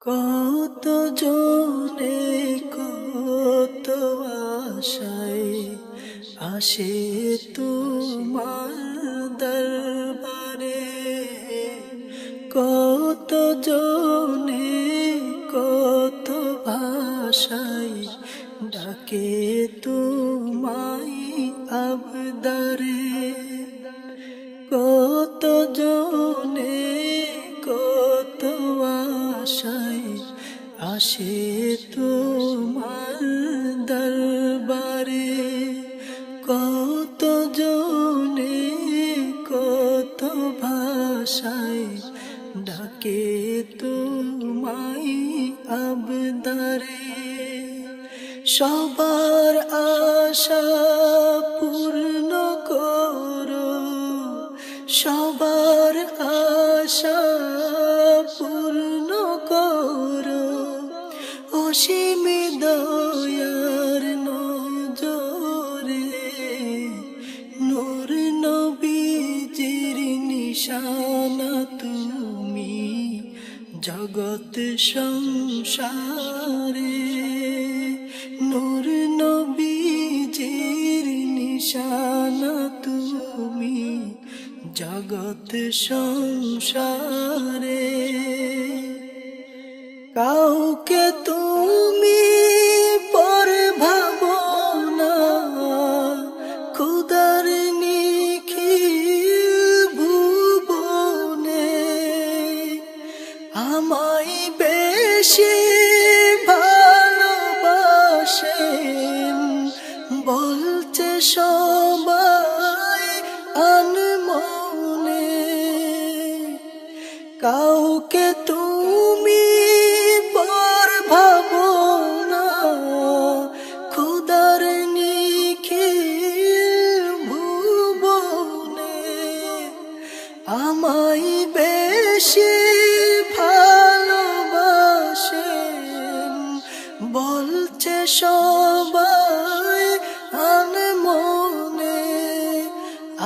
কত জনে কত আশায় আসে তোমার দরবারে, কত জনে কত ভাষায় ডাকে তোমায় আবদারে, কত জনে কত আশায় আসে তোমার দরবারে, কত জনে কত ভাষায় ডাকে তোমায় আবদারে। সবার আশা পূর্ণ করো, সবার আশা পূর্ণ করো, অসীম দয়ার নজরে, নূর নবীজির নিশানা তুমি জগৎ সংসারে, নূর নবীজির নিশানা তুমি জগৎ সংসারে। কাউকে তুমি পর ভাবো না, খুদার নিখিল ভুবনে আমায় বেশি ভালোবাসেন বলছে সবাই আনমনে। কাউকে তুমি পর ভাবো না, খুদার নিখিল ভুবনে আমায় বেশি ভালোবাসেন বলছে সবাই আনমনে।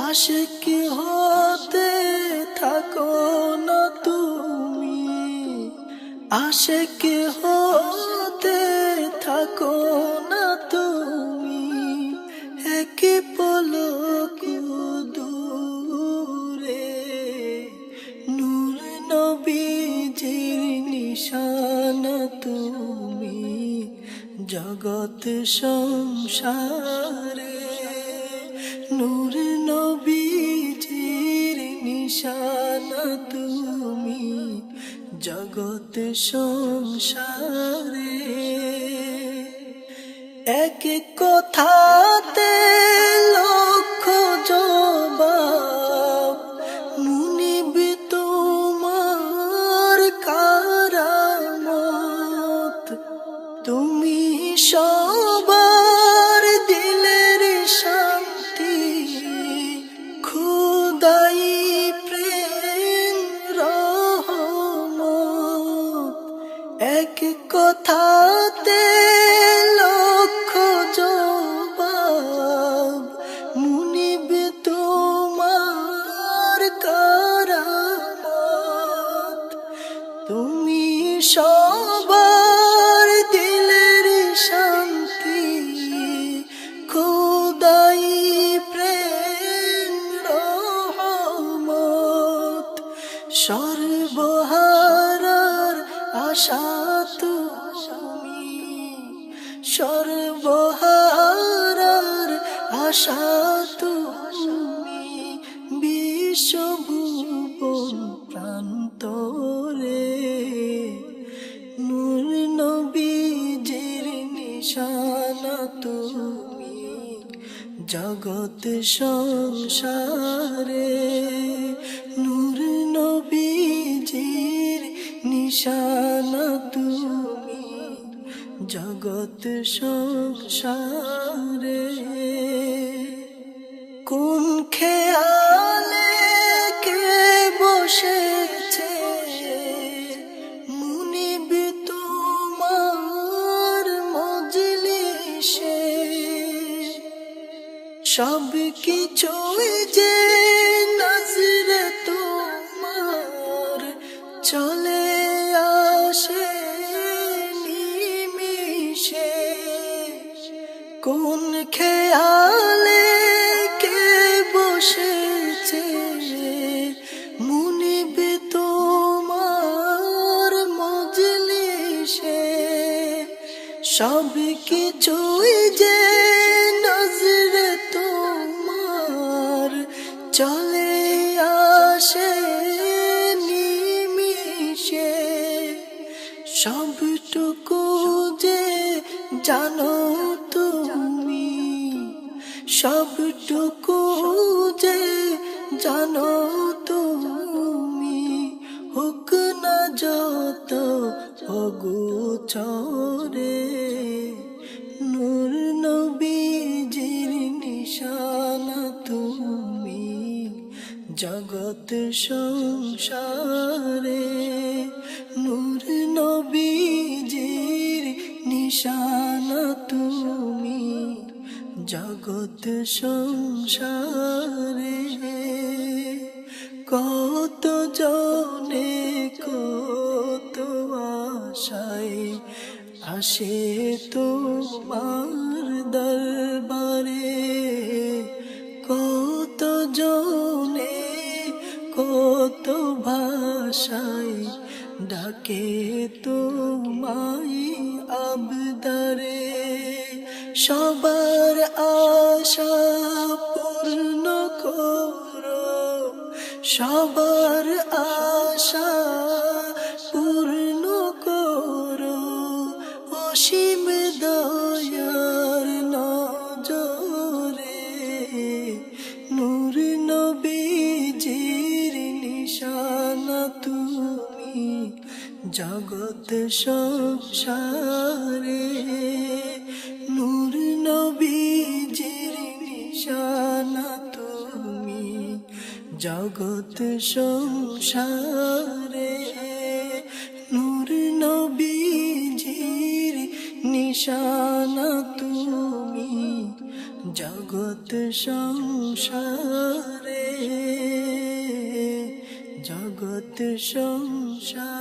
আশিক হতে থাকো না তুমি, আশিক হতে থাকো না তুমি, এক পলক দূরে, নূর নবীজির নিশানা তুমি জগৎ সংসারে, নূর নবীজির নিশানা তুমি জগৎ সংসারে। এক কথাতে লক্ষ জবাব মুনিব তোমার কারামত, তুমি সবার দিলের শান্তি, খুদাই প্রেম রহমত। এক কথাতে লক্ষ জবাব মুনিব তোমার কারামত, তুমি সবার দিলের শান্তি, খুদাই প্রেম রহমত। সর্বহারার আশা তুমি, সর্বহারার আশা তুমি, বিশ্বভুবন প্রান্তরে, নূর নবীজির নিশানা তুমি জগৎ সংসারে, নূর নবীজির নিশানা তুমি জগৎ সংসারে। কোন খেয়ালে কে বসেছে মুনিব তোমার মজলিসে, সব কিছুই যে নজরে তোমার চলে আসে সব কিছুই যে নজরে তোমার চলে আসে নিমিষে, সবটুকু যে জানো তুমি, সবটুকু যে জানো তুমি, হোক না যত অগোচরে, নূর নবীজির নিশানা তুমি জগৎ সংসারে, নূর নবীজির নিশানা তুমি জগৎ সংসারে। কত জনে কত আশায় আসে তোমার দরবারে, কত জনে কত ভাষায় ডাকে তোমায় আবদারে, সবার আশা পূর্ণ করো, সবার আশা পূর্ণ করো, অসীম দয়ার নজরে, নূর নবীজির নিশানা তুমি জগৎ সংসারে, নূর নবীজির নিশানা তুমি জগৎ সংসারে, নূর নবীজির নিশানা তুমি জগৎ সংসারে, জগৎ সংসারে।